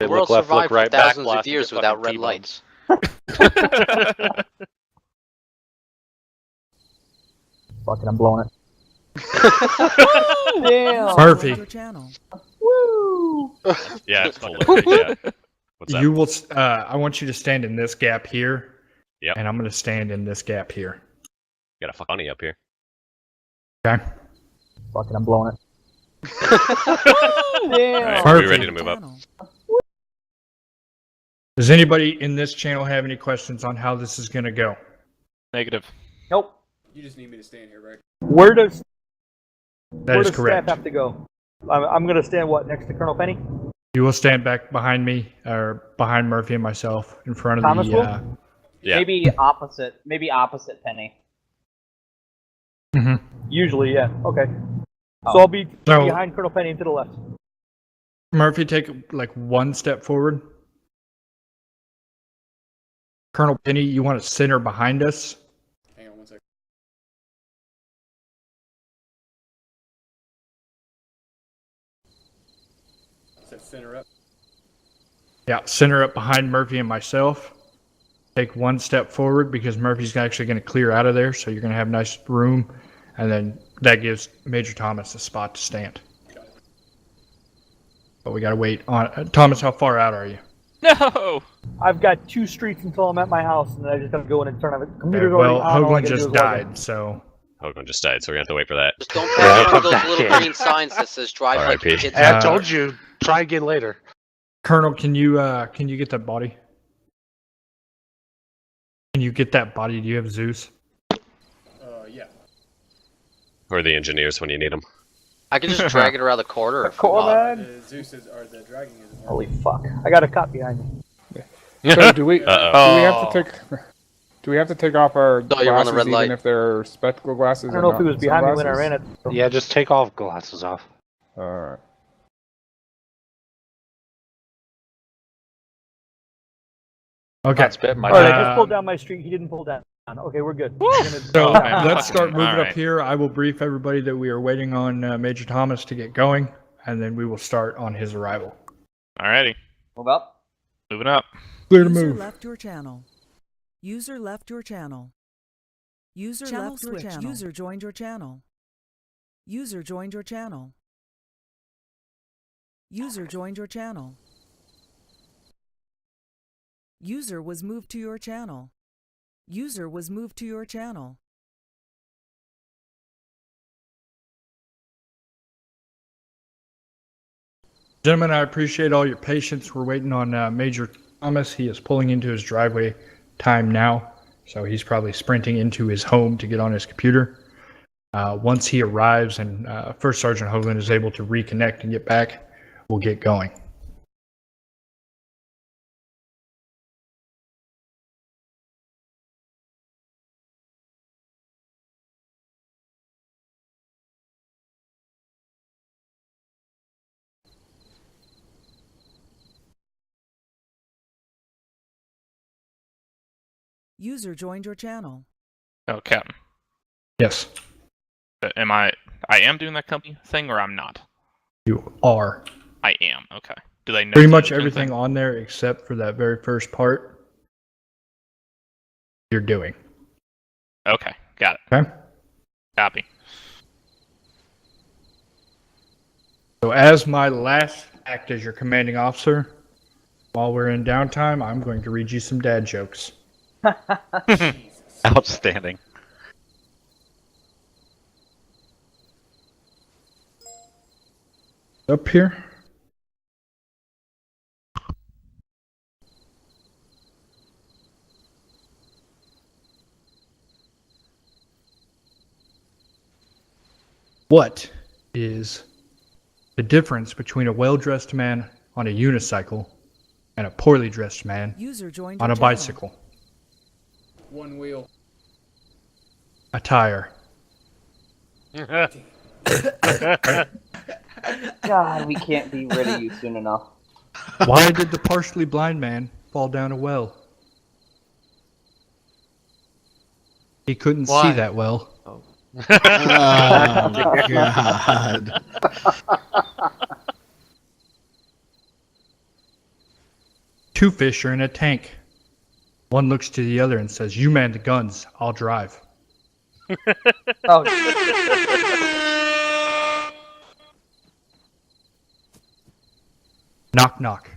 The world look left, look survived for right, thousands backblast of years into without fucking red T-bones. lights. Fucking, I'm blowing it. Damn. Murphy, Woo! Yeah, it's full of yeah. What's you that? will. I want you to stand in this gap here. Yep. And I'm going to stand in this gap here. Got a funny up here. Okay. Fucking, I'm blowing it. Damn. Alright, Perfect. we ready to move up? Does anybody in this channel have any questions on how this is going to go? Negative. Nope. You just need me to stand here, right? Where does That is staff correct. have to go? I'm gonna stand what, next to Colonel Penny? You will stand back behind me, or behind Murphy and myself, in front of Thomas the. will? Yeah. Maybe opposite Penny. Usually, yeah. Okay. Oh. So I'll be So- behind Colonel Penny and to the left. Murphy, take like one step forward. Colonel Penny, you want to center behind us. Hang on 1 second. Said center up. Yeah, center up behind Murphy and myself. Take one step forward because Murphy's actually going to clear out of there, so you're going to have nice room, and then that gives Major Thomas a spot to stand. But we got to wait on Thomas. How far out are you? No! I've got 2 streets until I'm at my house, and then I just gotta go in and turn on it. Computer's Well, already on. All I Hoagland gotta do just is log in. died, so Hoagland just died, so we're gonna have to wait for that. Just don't press one of those little green signs that says drive like R.I.P. your kids. Hey, I told you, try again later. Colonel, can you get that body? Can you get that body? Do you have Zeus? Yeah. Or the engineers when you need them. I can just drag it around the corner. If Cool, you want. man. The Zeus is, or the dragon is. Holy fuck! I got a cop behind me. So do we? Uh-oh. Do we have to take? Do we have to take off our No, you're on the glasses red light. even if they're spectacle glasses? I don't know if he was behind me when I ran it. so- Yeah, just take all glasses off. Alright. Okay. That's bit my Alright, I Uh, just pulled down my street. He didn't pull down. Okay, we're good. So let's start moving All right. up here. I will brief everybody that we are waiting on Major Thomas to get going, and then we will start on his arrival. Alrighty, Move up. moving up. Clear to User move. left your channel. User left your channel. User left your channel. User joined your channel. User joined your channel. User joined your channel. User was moved to your channel. User was moved to your channel. Gentlemen, I appreciate all your patience. We're waiting on Major Thomas. He is pulling into his driveway time now, so he's probably sprinting into his home to get on his computer. Once he arrives and First Sergeant Hoagland is able to reconnect and get back, we'll get going. User joined your channel. Oh, Captain. Yes, I am doing that company thing, or I'm not? you are. I am, okay. Do they know Pretty that much I'm doing everything thing? on there except for that very first part you're doing. Okay, got it. Okay? Copy. So as my last act as your commanding officer, while we're in downtime, I'm going to read you some dad jokes. Outstanding. Up here. What is the difference between a well-dressed man on a unicycle and a poorly dressed man User joined on your a channel. bicycle? One wheel. A tire. God, we can't be rid of you soon enough. Why did the partially blind man fall down a well? He couldn't see Why? that well. Oh God. Two fish are in a tank. One looks to the other and says, "You man the guns, I'll drive." Oh, Knock knock.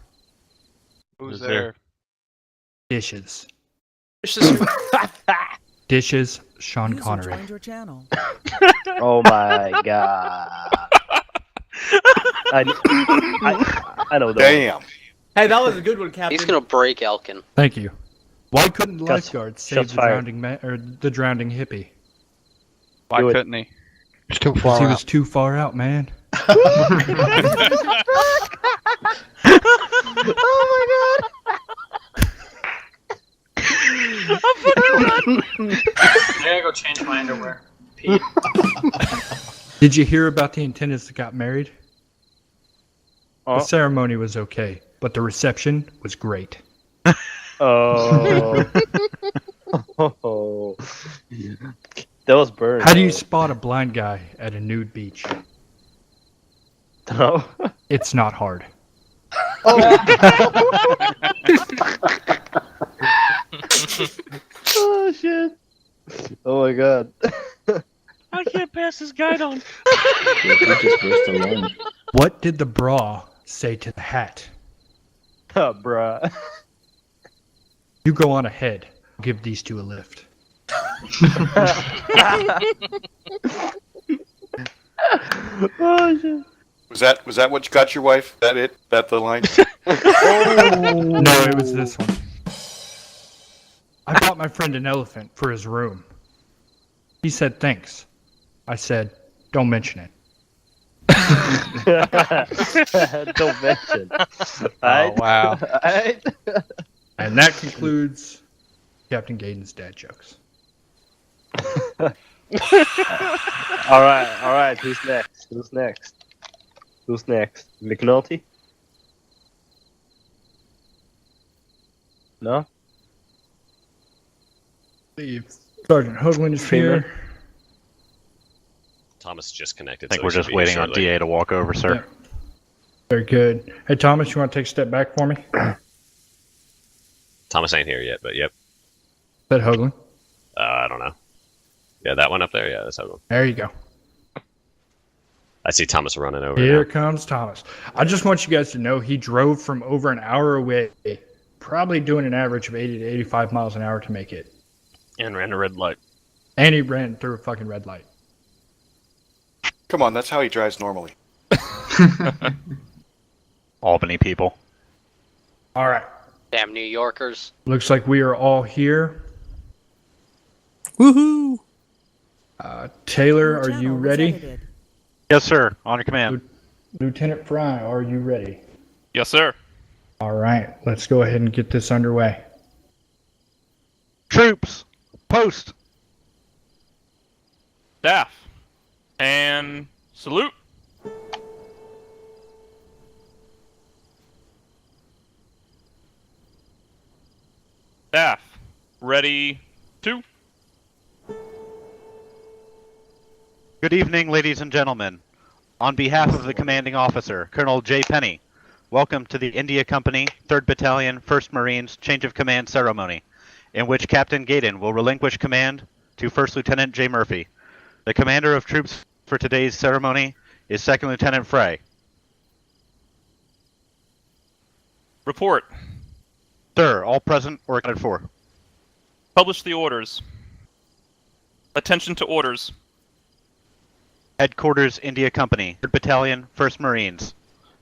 Who's there? Dishes. Dishes. Dishes, Sean User Connery. joined your channel. Oh my god. I know that. Damn. Hey, that was a good one, Captain. He's gonna break Elkin. Thank you. Why couldn't the Shots- lifeguard save shots the fired. drowning the drowning hippie? Why Do it. couldn't he? It's too Because far he out. was too far out, man. I gotta go change my underwear. Pete. Did you hear about the antennas that got married? Oh. The ceremony was okay, but the reception was great. Oh. Oh. That was burned. How do you spot a blind guy at a nude beach? know? It's not hard. Oh shit. Oh my god. I can't pass this guide on. What did the bra say to the hat? Bruh. You go on ahead. I'll give these two a lift. Oh shit. Was that what you got your wife? That it? That the line? No, it was this one. I bought my friend an elephant for his room. He said thanks. I said, don't mention it. Don't mention. Oh, wow. Alright. And that concludes Captain Gaden's dad jokes. Alright, who's next? Who's next? Who's next? McNulty? No? Leave. Sergeant Hoagland is here. Thomas just connected. I think so we're he should just be waiting here on shortly. DA to walk over, sir. Yeah. Very good. Hey, Thomas, you want to take a step back for me? Thomas ain't here yet, but yep. Said Hoagland. I don't know. Yeah, that one up there. Yeah, that's that one. There you go. I see Thomas running over Here now. comes Thomas. I just want you guys to know he drove from over an hour away, probably doing an average of 80 to 85 miles an hour to make it. And ran a red light. And he ran through a fucking red light. Come on, that's how he drives normally. Albany people. All right. Damn New Yorkers. Looks like we are all here. Woohoo! Taylor, Your are channel you was ready? edited. Yes, sir. On your command. Lieutenant Fry, are you ready? Yes, sir. All right. Let's go ahead and get this underway. Troops! Post! Staff. And salute. Staff. Ready to. Good evening, ladies and gentlemen. On behalf of the commanding officer, Colonel J. Penny, welcome to the India Company, 3rd Battalion, 1st Marines Change of Command Ceremony, in which Captain Gaydon will relinquish command to 1st Lieutenant J. Murphy. The commander of troops for today's ceremony is 2nd Lieutenant Frey. Report. Sir, all present or accounted for. Publish the orders. Attention to orders. Headquarters, India Company, 3rd Battalion, 1st Marines.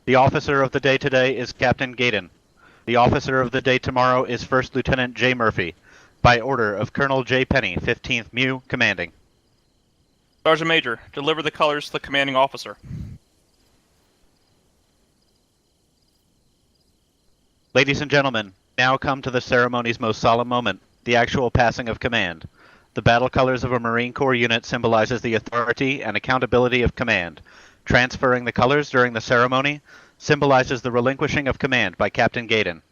The officer of the day today is Captain Gaydon. The officer of the day tomorrow is 1st Lieutenant J. Murphy, by order of Colonel J. Penny, 15th MEU, commanding. Sergeant Major, deliver the colors to the commanding officer. Ladies and gentlemen, now come to the ceremony's most solemn moment, the actual passing of command. The battle colors of a Marine Corps unit symbolizes the authority and accountability of command. Transferring the colors during the ceremony symbolizes the relinquishing of command by Captain Gaydon.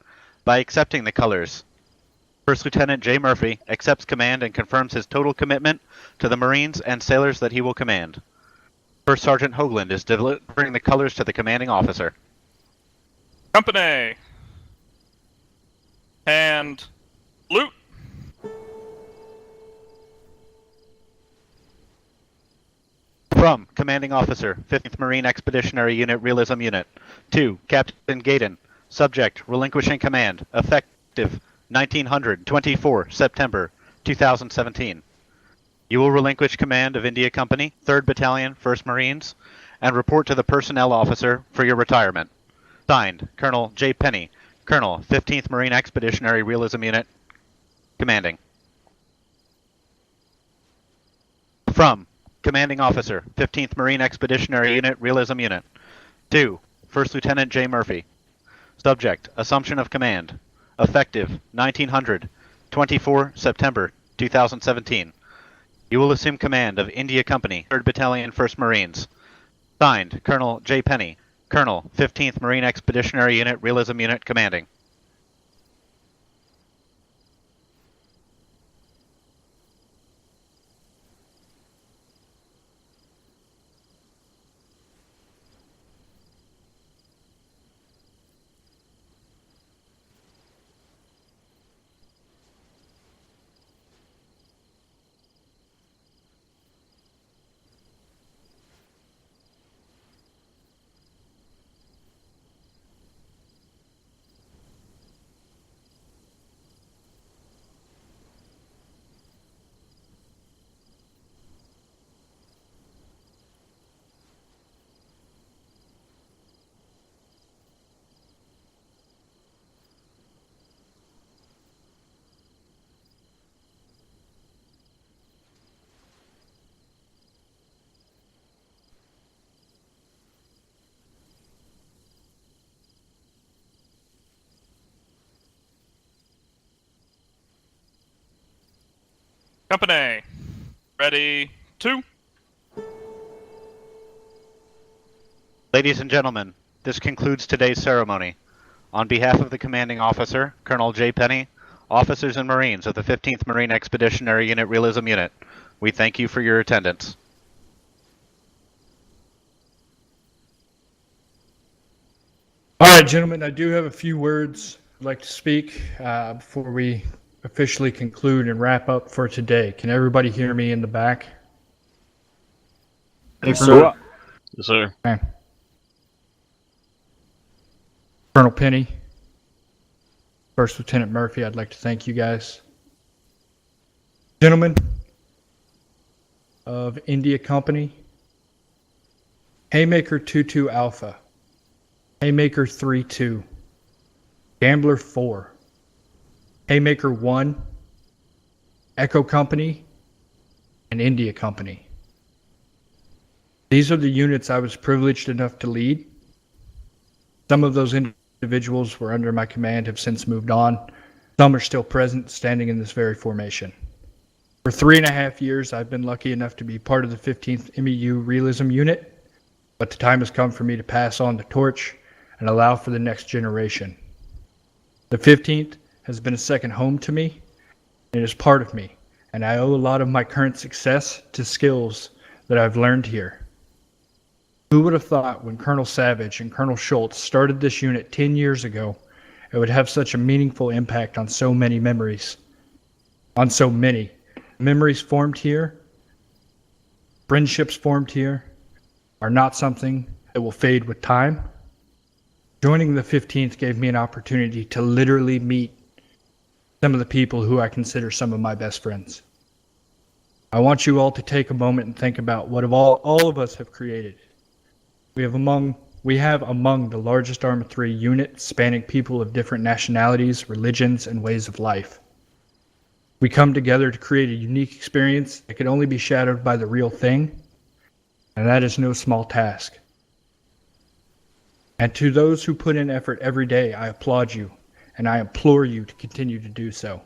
By accepting the colors, 1st Lieutenant J. Murphy accepts command and confirms his total commitment to the Marines and sailors that he will command. 1st Sergeant Hoagland is delivering the colors to the commanding officer. Company. And loot. From Commanding Officer, 15th Marine Expeditionary Unit Realism Unit. To Captain Gaydon. Subject, relinquishing command. Effective 1924 September 2017. You will relinquish command of India Company, 3rd Battalion, 1st Marines, and report to the Personnel Officer for your retirement. Signed, Colonel J. Penny, Colonel, 15th Marine Expeditionary Realism Unit, Commanding. From Commanding Officer, 15th Marine Expeditionary Unit Realism Unit. To First Lieutenant J. Murphy. Subject, Assumption of Command. Effective 1924 September 2017. You will assume command of India Company, 3rd Battalion, 1st Marines. Signed, Colonel J. Penny, Colonel, 15th Marine Expeditionary Unit Realism Unit, Commanding. Company. Ready. 2. Ladies and gentlemen, this concludes today's ceremony. On behalf of the Commanding Officer, Colonel J. Penny, officers and Marines of the 15th Marine Expeditionary Unit Realism Unit, we thank you for your attendance. All right, gentlemen, I do have a few words I'd like to speak before we officially conclude and wrap up for today. Can everybody hear me in the back? Yes, sir. Yes, sir. Okay. Colonel Penny, First Lieutenant Murphy, I'd like to thank you guys. Gentlemen of India Company, Haymaker 22 Alpha, Haymaker 32, Gambler 4, Haymaker 1, Echo Company, and India Company. These are the units I was privileged enough to lead. Some of those individuals were under my command, have since moved on. Some are still present, standing in this very formation. For 3.5 years, I've been lucky enough to be part of the 15th MEU Realism Unit, but the time has come for me to pass on the torch and allow for the next generation. The 15th has been a second home to me. It is part of me, and I owe a lot of my current success to skills that I've learned here. Who would have thought when Colonel Savage and Colonel Schultz started this unit 10 years ago, it would have such a meaningful impact on so many memories? On so many. Memories formed here, friendships formed here, are not something that will fade with time. Joining the 15th gave me an opportunity to literally meet some of the people who I consider some of my best friends. I want you all to take a moment and think about what all of us have created. We have among the largest Arma 3 unit spanning people of different nationalities, religions, and ways of life. We come together to create a unique experience that can only be shadowed by the real thing, and that is no small task. And to those who put in effort every day, I applaud you, and I implore you to continue to do so.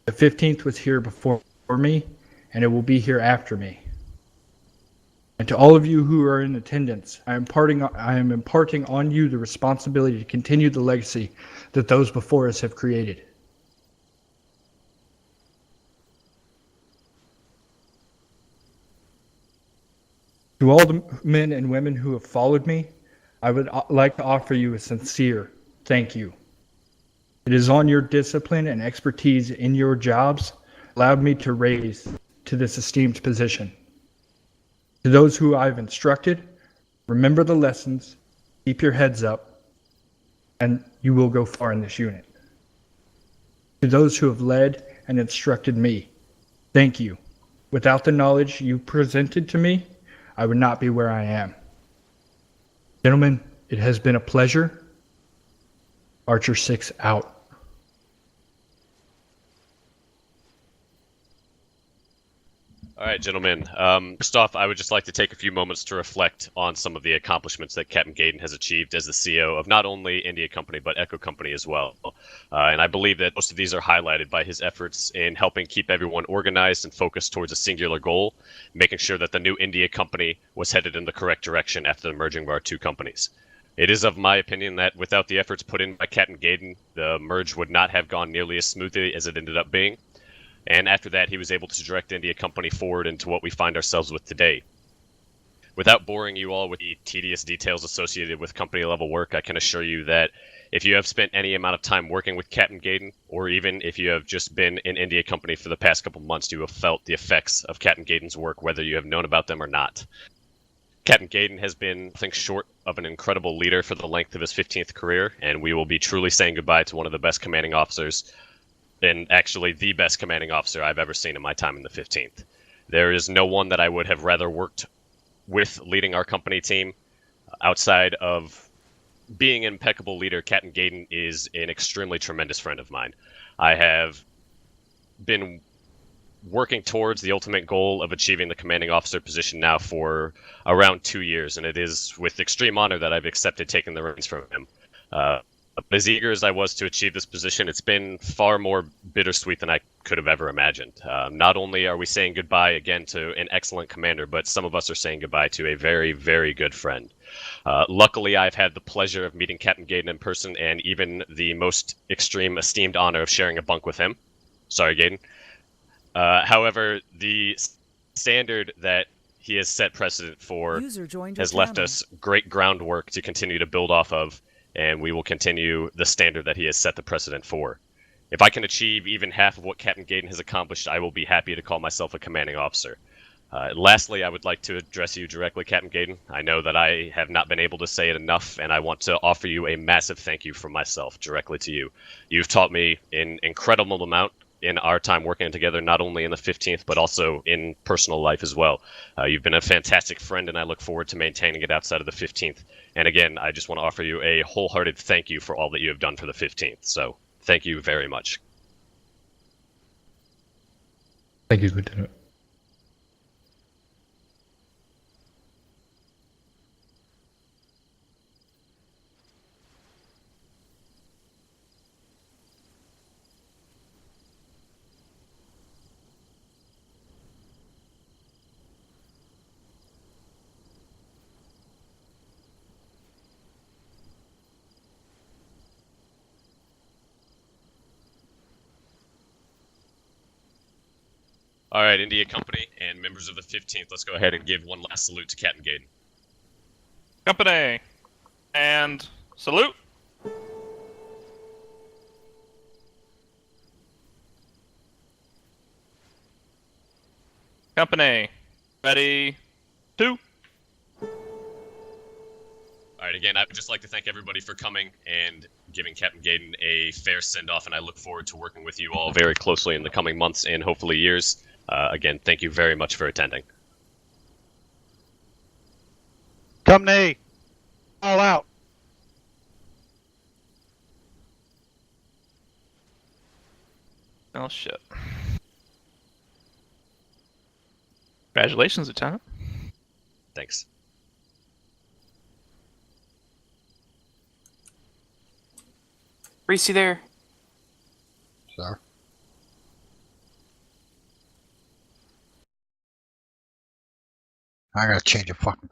The 15th was here before me, and it will be here after me. And to all of you who are in attendance, I am imparting on you the responsibility to continue the legacy that those before us have created. To all the men and women who have followed me, I would like to offer you a sincere thank you. It is on your discipline and expertise in your jobs allowed me to raise to this esteemed position. To those who I've instructed, remember the lessons, keep your heads up, and you will go far in this unit. To those who have led and instructed me, thank you. Without the knowledge you presented to me, I would not be where I am. Gentlemen, it has been a pleasure. Archer 6 out. All right, gentlemen. First off, I would just like to take a few moments to reflect on some of the accomplishments that Captain Gaydon has achieved as the CEO of not only India Company, but Echo Company as well. And I believe that most of these are highlighted by his efforts in helping keep everyone organized and focused towards a singular goal, making sure that the new India Company was headed in the correct direction after the merging of our two companies. It is of my opinion that without the efforts put in by Captain Gaydon, the merge would not have gone nearly as smoothly as it ended up being. And after that, he was able to direct India Company forward into what we find ourselves with today. Without boring you all with the tedious details associated with company-level work, I can assure you that if you have spent any amount of time working with Captain Gaydon, or even if you have just been in India Company for the past couple months, you have felt the effects of Captain Gaydon's work, whether you have known about them or not. Captain Gaydon has been nothing short of an incredible leader for the length of his 15th career, and we will be truly saying goodbye to one of the best commanding officers, and actually the best commanding officer I've ever seen in my time in the 15th. There is no one that I would have rather worked with leading our company team. Outside of being an impeccable leader, Captain Gaydon is an extremely tremendous friend of mine. I have been working towards the ultimate goal of achieving the commanding officer position now for around 2 years, and it is with extreme honor that I've accepted taking the reins from him. As eager as I was to achieve this position, it's been far more bittersweet than I could have ever imagined. Not only are we saying goodbye again to an excellent commander, but some of us are saying goodbye to a very, very good friend. Luckily, I've had the pleasure of meeting Captain Gaydon in person, and even the most extreme esteemed honor of sharing a bunk with him. Sorry, Gaydon. However, the standard that he has set precedent for has left us great groundwork to continue to build off of, and we will continue the standard that he has set the precedent for. If I can achieve even half of what Captain Gaydon has accomplished, I will be happy to call myself a commanding officer. Lastly, I would like to address you directly, Captain Gaydon. I know that I have not been able to say it enough, and I want to offer you a massive thank you from myself directly to you. You've taught me an incredible amount in our time working together, not only in the 15th, but also in personal life as well. You've been a fantastic friend, and I look forward to maintaining it outside of the 15th. And again, I just want to offer you a wholehearted thank you for all that you have done for the 15th. So, thank you very much. Thank you, Lieutenant. All right, India Company and members of the 15th, let's go ahead and give one last salute to Captain Gaydon. Company, and salute. Company, ready, 2. All right, again, I would just like to thank everybody for coming and giving Captain Gaydon a fair send-off, and I look forward to working with you all very closely in the coming months and hopefully years. Again, thank you very much for attending. Company, all out. Oh, shit. Congratulations, Lieutenant. Thanks. Reese, you there? Sir. I gotta change a fucking